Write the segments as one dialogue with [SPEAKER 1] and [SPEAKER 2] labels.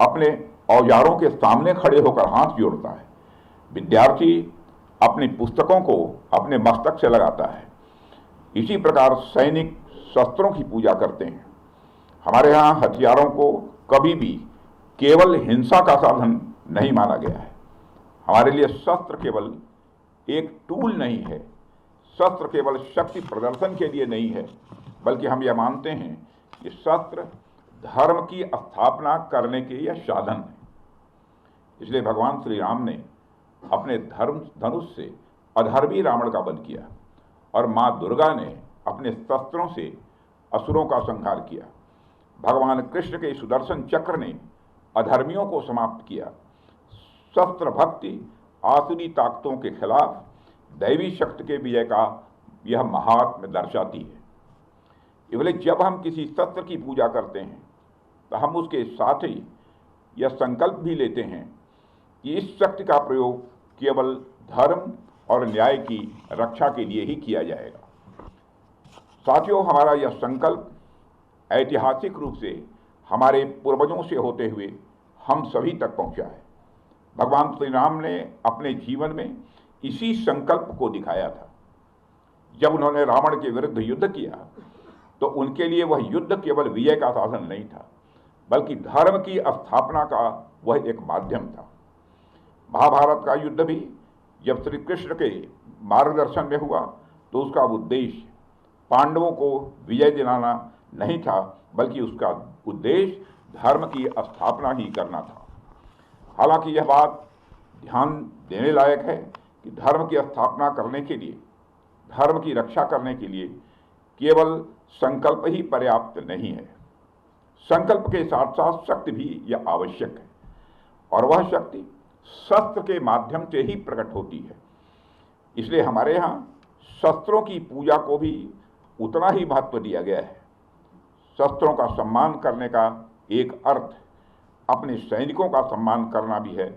[SPEAKER 1] अपने औजारों के सामने खड़े होकर हाथ जोड़ता है। विद्यार्थी अपनी पुस्तकों को अपने मस्तक से लगाता है। इसी प्रकार सैनिक शस्त्रों की पूजा करते हैं। हमारे यहाँ हथियारों को कभी भी केवल हिंसा का साधन नहीं माना गया है। हमारे लिए शस्त्र केवल एक टूल नहीं है, शस्त्र केवल शक्ति प्रदर्शन के लिए नहीं है, बल्कि हम यह मानते हैं कि शस्त्र धर्म की स्थापना करने के यह साधन है। इसलिए भगवान श्री राम ने अपने धर्म धनुष से अधर्मी रावण का वध किया और माँ दुर्गा ने अपने शस्त्रों से असुरों का संहार किया। भगवान कृष्ण के सुदर्शन चक्र ने अधर्मियों को समाप्त किया। शस्त्र भक्ति आसुरी ताकतों के खिलाफ दैवी शक्ति के विजय का यह महात्म्य दर्शाती है। इसलिए जब हम किसी शस्त्र की पूजा करते हैं तो हम उसके साथ ही यह संकल्प भी लेते हैं कि इस शक्ति का प्रयोग केवल धर्म और न्याय की रक्षा के लिए ही किया जाएगा। साथियों, हमारा यह संकल्प ऐतिहासिक रूप से हमारे पूर्वजों से होते हुए हम सभी तक पहुंचा है। भगवान श्री राम ने अपने जीवन में इसी संकल्प को दिखाया था। जब उन्होंने रावण के विरुद्ध युद्ध किया तो उनके लिए वह युद्ध केवल विजय का साधन नहीं था, बल्कि धर्म की स्थापना का वह एक माध्यम था। महाभारत का युद्ध भी जब श्री कृष्ण के मार्गदर्शन में हुआ तो उसका उद्देश्य पांडवों को विजय दिलाना नहीं था, बल्कि उसका उद्देश्य धर्म की स्थापना ही करना था। हालांकि यह बात ध्यान देने लायक है कि धर्म की स्थापना करने के लिए, धर्म की रक्षा करने के लिए केवल संकल्प ही पर्याप्त नहीं है। संकल्प के साथ साथ शक्ति भी यह आवश्यक है, और वह शक्ति शस्त्र के माध्यम से ही प्रकट होती है। इसलिए हमारे यहाँ शस्त्रों की पूजा को भी उतना ही महत्व दिया गया है। शस्त्रों का सम्मान करने का एक अर्थ अपने सैनिकों का सम्मान करना भी है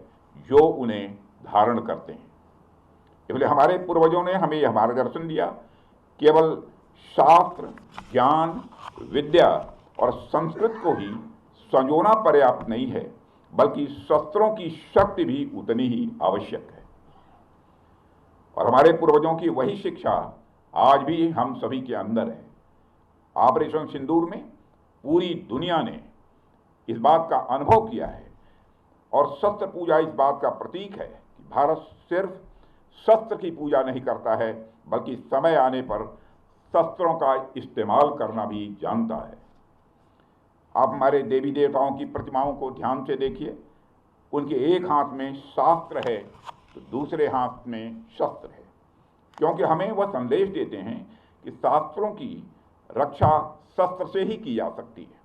[SPEAKER 1] जो उन्हें धारण करते हैं। इसलिए हमारे पूर्वजों ने हमें यह मार्गदर्शन दिया, केवल शास्त्र, ज्ञान, विद्या और संस्कृत को ही संजोना पर्याप्त नहीं है, बल्कि शस्त्रों की शक्ति भी उतनी ही आवश्यक है। और हमारे पूर्वजों की वही शिक्षा आज भी हम सभी के अंदर है। ऑपरेशन सिंदूर में पूरी दुनिया ने इस बात का अनुभव किया है, और शस्त्र पूजा इस बात का प्रतीक है कि भारत सिर्फ शस्त्र की पूजा नहीं करता है, बल्कि समय आने पर शस्त्रों का इस्तेमाल करना भी जानता है। आप हमारे देवी देवताओं की प्रतिमाओं को ध्यान से देखिए। उनके एक हाथ में शास्त्र है तो दूसरे हाथ में शस्त्र है, क्योंकि हमें वह संदेश देते हैं कि शास्त्रों की रक्षा शस्त्र से ही की जा सकती है।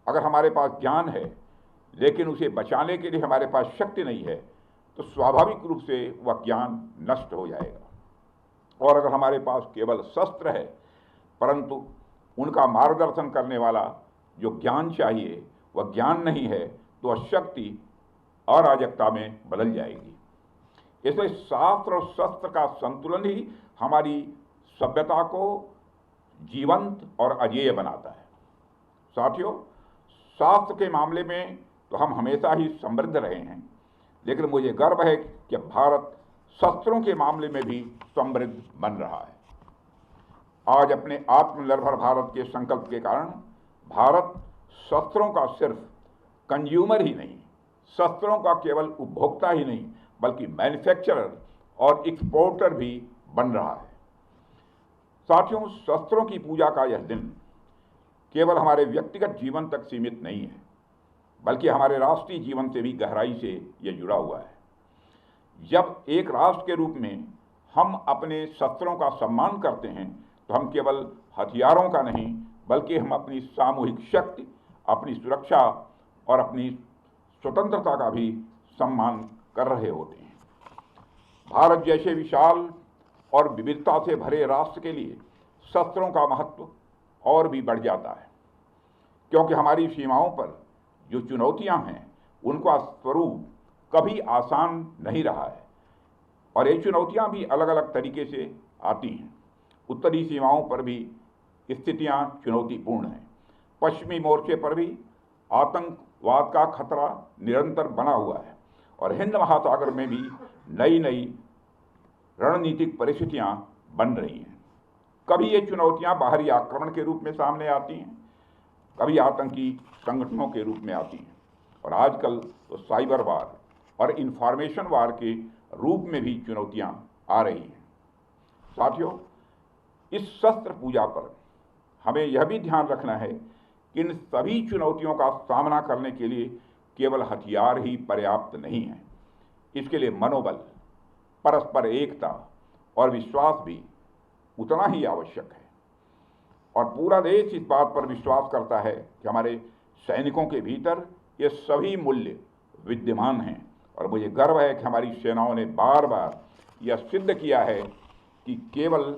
[SPEAKER 1] अगर हमारे पास ज्ञान है लेकिन उसे बचाने के लिए हमारे पास शक्ति नहीं है तो स्वाभाविक रूप से वह ज्ञान नष्ट हो जाएगा। और अगर हमारे पास केवल शस्त्र है परंतु उनका मार्गदर्शन करने वाला जो ज्ञान चाहिए वह ज्ञान नहीं है तो वह शक्ति अराजकता में बदल जाएगी। इसलिए शास्त्र और शस्त्र का संतुलन ही हमारी सभ्यता को जीवंत और अजेय बनाता है। साथियों, शास्त्र के मामले में तो हम हमेशा ही समृद्ध रहे हैं, लेकिन मुझे गर्व है कि भारत शस्त्रों के मामले में भी समृद्ध बन रहा है। आज अपने आत्मनिर्भर भारत के संकल्प के कारण भारत शस्त्रों का सिर्फ कंज्यूमर ही नहीं, शस्त्रों का केवल उपभोक्ता ही नहीं, बल्कि मैन्युफैक्चरर और एक्सपोर्टर भी बन रहा है। साथियों, शस्त्रों की पूजा का यह दिन केवल हमारे व्यक्तिगत जीवन तक सीमित नहीं है, बल्कि हमारे राष्ट्रीय जीवन से भी गहराई से यह जुड़ा हुआ है। जब एक राष्ट्र के रूप में हम अपने शस्त्रों का सम्मान करते हैं तो हम केवल हथियारों का नहीं, बल्कि हम अपनी सामूहिक शक्ति, अपनी सुरक्षा और अपनी स्वतंत्रता का भी सम्मान कर रहे होते हैं। भारत जैसे विशाल और विविधता से भरे राष्ट्र के लिए शस्त्रों का महत्व और भी बढ़ जाता है, क्योंकि हमारी सीमाओं पर जो चुनौतियां हैं उनका स्वरूप कभी आसान नहीं रहा है, और ये चुनौतियां भी अलग अलग तरीके से आती हैं। उत्तरी सीमाओं पर भी स्थितियां चुनौतीपूर्ण हैं, पश्चिमी मोर्चे पर भी आतंक आतंकवाद का खतरा निरंतर बना हुआ है और हिंद महासागर में भी नई नई रणनीतिक परिस्थितियां बन रही हैं। कभी ये चुनौतियां बाहरी आक्रमण के रूप में सामने आती हैं, कभी आतंकी संगठनों के रूप में आती हैं और आजकल तो साइबर वार और इंफॉर्मेशन वार के रूप में भी चुनौतियां आ रही हैं। साथियों, इस शस्त्र पूजा पर हमें यह भी ध्यान रखना है कि इन सभी चुनौतियों का सामना करने के लिए केवल हथियार ही पर्याप्त नहीं है। इसके लिए मनोबल, परस्पर एकता और विश्वास भी उतना ही आवश्यक है। और पूरा देश इस बात पर विश्वास करता है कि हमारे सैनिकों के भीतर ये सभी मूल्य विद्यमान हैं और मुझे गर्व है कि हमारी सेनाओं ने बार बार यह सिद्ध किया है कि केवल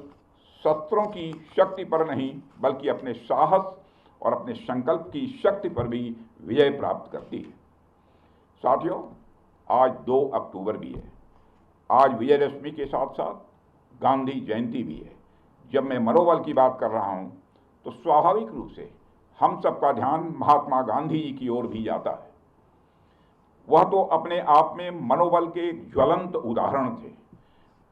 [SPEAKER 1] शस्त्रों की शक्ति पर नहीं बल्कि अपने साहस और अपने संकल्प की शक्ति पर भी विजय प्राप्त करती है। साथियों, आज 2 अक्टूबर भी है। आज विजयदशमी के साथ साथ गांधी जयंती भी है। जब मैं मनोबल की बात कर रहा हूं तो स्वाभाविक रूप से हम सबका ध्यान महात्मा गांधी जी की ओर भी जाता है। वह तो अपने आप में मनोबल के एक ज्वलंत उदाहरण थे।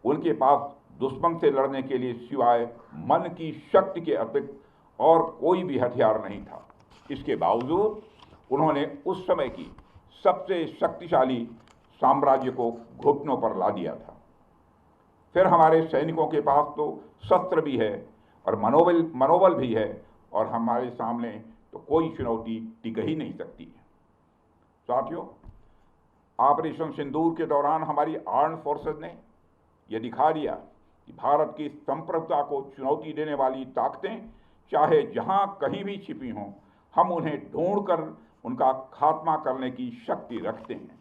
[SPEAKER 1] उनके पास दुश्मन से लड़ने के लिए सिवाय मन की शक्ति के अतिरिक्त और कोई भी हथियार नहीं था। इसके बावजूद उन्होंने उस समय की सबसे शक्तिशाली साम्राज्य को घुटनों पर ला दिया था। फिर हमारे सैनिकों के पास तो शस्त्र भी है और मनोबल भी है और हमारे सामने तो कोई चुनौती टिक ही नहीं सकती है। साथियों, ऑपरेशन सिंदूर के दौरान हमारी आर्म्ड फोर्सेज ने यह दिखा दिया कि भारत की संप्रभुता को चुनौती देने वाली ताकतें चाहे जहां कहीं भी छिपी हों, हम उन्हें ढूंढकर उनका खात्मा करने की शक्ति रखते हैं।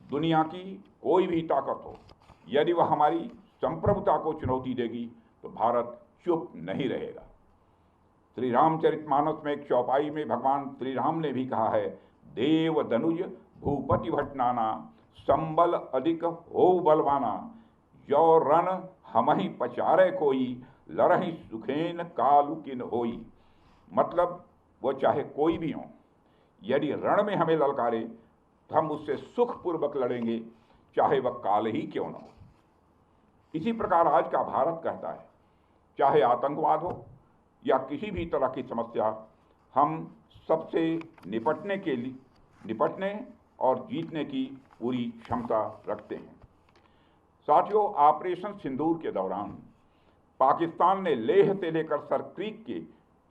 [SPEAKER 1] दुनिया की कोई भी ताकत हो, यदि वह हमारी संप्रभुता को चुनौती देगी तो भारत चुप नहीं रहेगा। श्री रामचरितमानस में एक चौपाई में भगवान श्री राम ने भी कहा है, देव दनुज भूपति भट नाना, संबल अधिक हो बलवाना, जो रण हमहि पचारे कोई, लड़हि सुखेन कालु किन होई। मतलब वो चाहे कोई भी हो, यदि रण में हमें ललकारे तो हम उससे सुखपूर्वक लड़ेंगे, चाहे वह काल ही क्यों न हो। इसी प्रकार आज का भारत कहता है, चाहे आतंकवाद हो या किसी भी तरह की समस्या, हम सबसे निपटने और जीतने की पूरी क्षमता रखते हैं। साथियों, ऑपरेशन सिंदूर के दौरान पाकिस्तान ने लेह से लेकर सरक्रीक के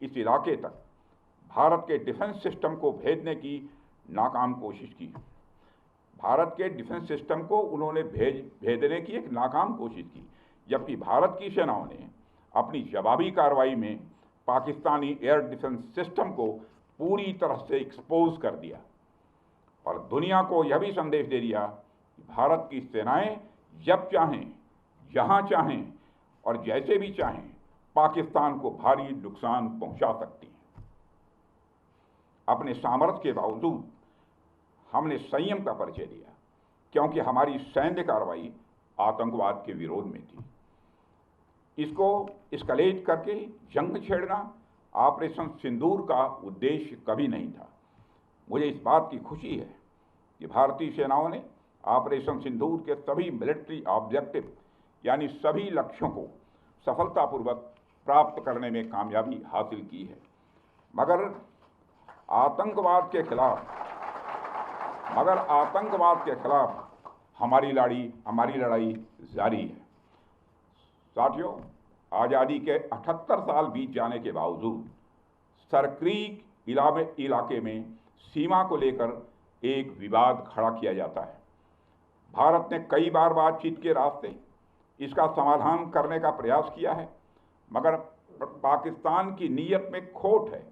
[SPEAKER 1] इस इलाके तक भारत के डिफेंस सिस्टम को भेजने की नाकाम कोशिश की। भारत के डिफेंस सिस्टम को उन्होंने भेजने की एक नाकाम कोशिश की, जबकि भारत की सेनाओं ने अपनी जवाबी कार्रवाई में पाकिस्तानी एयर डिफेंस सिस्टम को पूरी तरह से एक्सपोज कर दिया और दुनिया को यह भी संदेश दे दिया कि भारत की सेनाएं जब चाहें, जहां चाहें और जैसे भी चाहें पाकिस्तान को भारी नुकसान पहुंचा सकती हैं। अपने सामर्थ्य के बावजूद हमने संयम का परिचय दिया, क्योंकि हमारी सैन्य कार्रवाई आतंकवाद के विरोध में थी। इसको एस्केलेट करके जंग छेड़ना ऑपरेशन सिंदूर का उद्देश्य कभी नहीं था। मुझे इस बात की खुशी है कि भारतीय सेनाओं ने ऑपरेशन सिंदूर के सभी मिलिट्री ऑब्जेक्टिव यानी सभी लक्ष्यों को सफलतापूर्वक प्राप्त करने में कामयाबी हासिल की है। मगर आतंकवाद के खिलाफ हमारी लड़ाई जारी है। साथियों, आज़ादी के 78 साल बीत जाने के बावजूद सरक्रीक इलाके में सीमा को लेकर एक विवाद खड़ा किया जाता है। भारत ने कई बार बातचीत के रास्ते इसका समाधान करने का प्रयास किया है, मगर पाकिस्तान की नीयत में खोट है,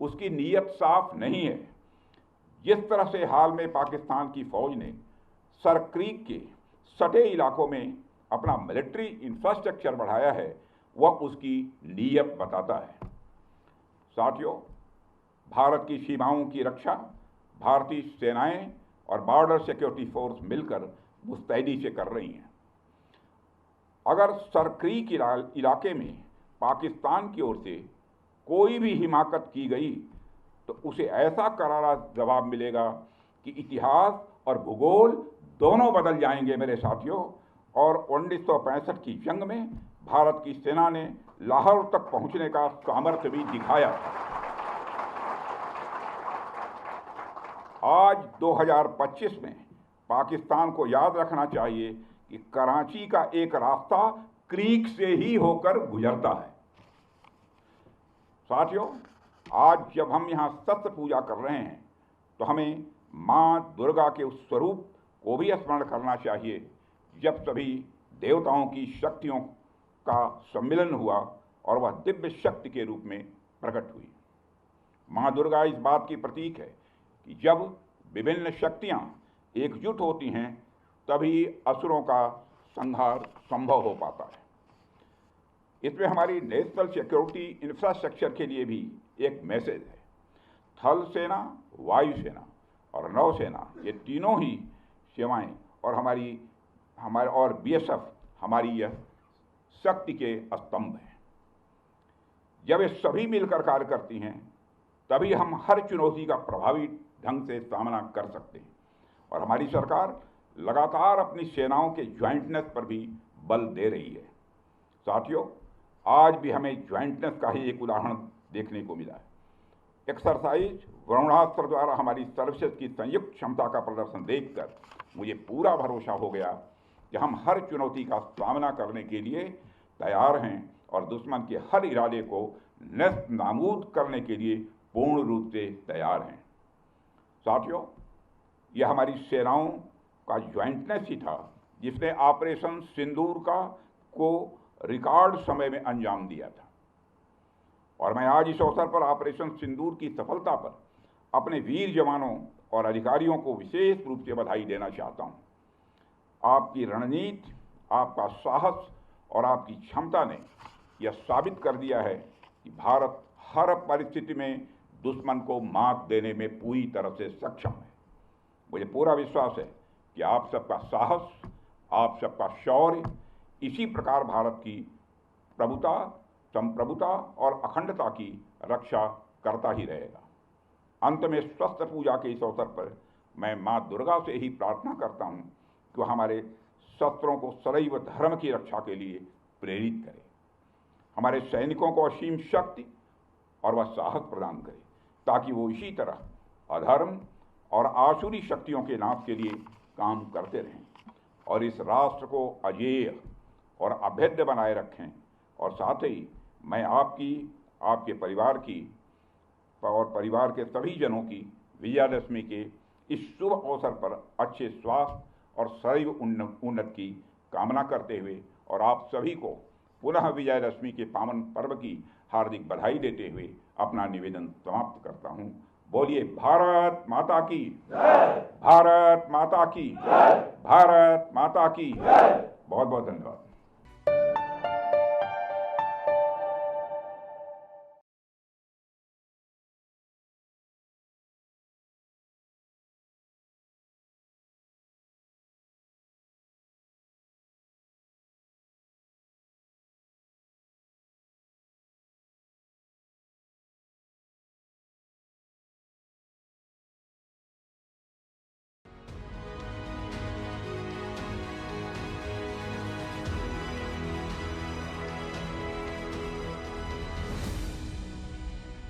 [SPEAKER 1] उसकी नीयत साफ नहीं है। जिस तरह से हाल में पाकिस्तान की फौज ने सरक्रीक के सटे इलाकों में अपना मिलिट्री इंफ्रास्ट्रक्चर बढ़ाया है, वह उसकी नीयत बताता है। साथियों, भारत की सीमाओं की रक्षा भारतीय सेनाएं और बॉर्डर सिक्योरिटी फोर्स मिलकर मुस्तैदी से कर रही हैं। अगर सरक्रीक इलाके में पाकिस्तान की ओर से कोई भी हिमाकत की गई तो उसे ऐसा करारा जवाब मिलेगा कि इतिहास और भूगोल दोनों बदल जाएंगे मेरे साथियों। और 1965 की जंग में भारत की सेना ने लाहौर तक पहुंचने का सामर्थ्य भी दिखाया। आज 2025 में पाकिस्तान को याद रखना चाहिए कि कराची का एक रास्ता क्रीक से ही होकर गुजरता है। साथियों, आज जब हम यहाँ शस्त्र पूजा कर रहे हैं तो हमें माँ दुर्गा के उस स्वरूप को भी स्मरण करना चाहिए जब सभी देवताओं की शक्तियों का सम्मिलन हुआ और वह दिव्य शक्ति के रूप में प्रकट हुई। माँ दुर्गा इस बात की प्रतीक है कि जब विभिन्न शक्तियाँ एकजुट होती हैं तभी असुरों का संहार संभव हो पाता है। इसमें हमारी नेशनल सिक्योरिटी इंफ्रास्ट्रक्चर के लिए भी एक मैसेज है। थल सेना, वायुसेना और नौसेना, ये तीनों ही सेवाएं और हमारे और बीएसएफ हमारी यह शक्ति के स्तंभ हैं। जब ये सभी मिलकर कार्य करती हैं तभी हम हर चुनौती का प्रभावी ढंग से सामना कर सकते हैं। और हमारी सरकार लगातार अपनी सेनाओं के ज्वाइंटनेस पर भी बल दे रही है। साथियों, आज भी हमें ज्वाइंटनेस का ही एक उदाहरण देखने को मिला है। एक्सरसाइज वरुणास्त्र द्वारा हमारी सर्विसेज की संयुक्त क्षमता का प्रदर्शन देखकर मुझे पूरा भरोसा हो गया कि हम हर चुनौती का सामना करने के लिए तैयार हैं और दुश्मन के हर इरादे को नेस्त नाबूद करने के लिए पूर्ण रूप से तैयार हैं। साथियों, यह हमारी सेनाओं का ज्वाइंटनेस ही था जिसने ऑपरेशन सिंदूर को रिकॉर्ड समय में अंजाम दिया था। और मैं आज इस अवसर पर ऑपरेशन सिंदूर की सफलता पर अपने वीर जवानों और अधिकारियों को विशेष रूप से बधाई देना चाहता हूं। आपकी रणनीति, आपका साहस और आपकी क्षमता ने यह साबित कर दिया है कि भारत हर परिस्थिति में दुश्मन को मात देने में पूरी तरह से सक्षम है। मुझे पूरा विश्वास है कि आप सबका साहस, आप सबका शौर्य इसी प्रकार भारत की प्रभुता, संप्रभुता और अखंडता की रक्षा करता ही रहेगा। अंत में शस्त्र पूजा के इस अवसर पर मैं माँ दुर्गा से ही प्रार्थना करता हूँ कि वह हमारे शस्त्रों को सदैव धर्म की रक्षा के लिए प्रेरित करे, हमारे सैनिकों को असीम शक्ति और वह साहस प्रदान करे ताकि वो इसी तरह अधर्म और आसुरी शक्तियों के नाश के लिए काम करते रहें और इस राष्ट्र को अजेय और अभेद्य बनाए रखें। और साथ ही मैं आपकी, आपके परिवार की और परिवार के सभी जनों की विजयादशमी के इस शुभ अवसर पर अच्छे स्वास्थ्य और सदैव उन्नति की कामना करते हुए और आप सभी को पुनः विजयादशमी के पावन पर्व की हार्दिक बधाई देते हुए अपना निवेदन समाप्त करता हूँ। बोलिए भारत माता की जय, भारत माता की जय, भारत माता की जय। बहुत बहुत धन्यवाद।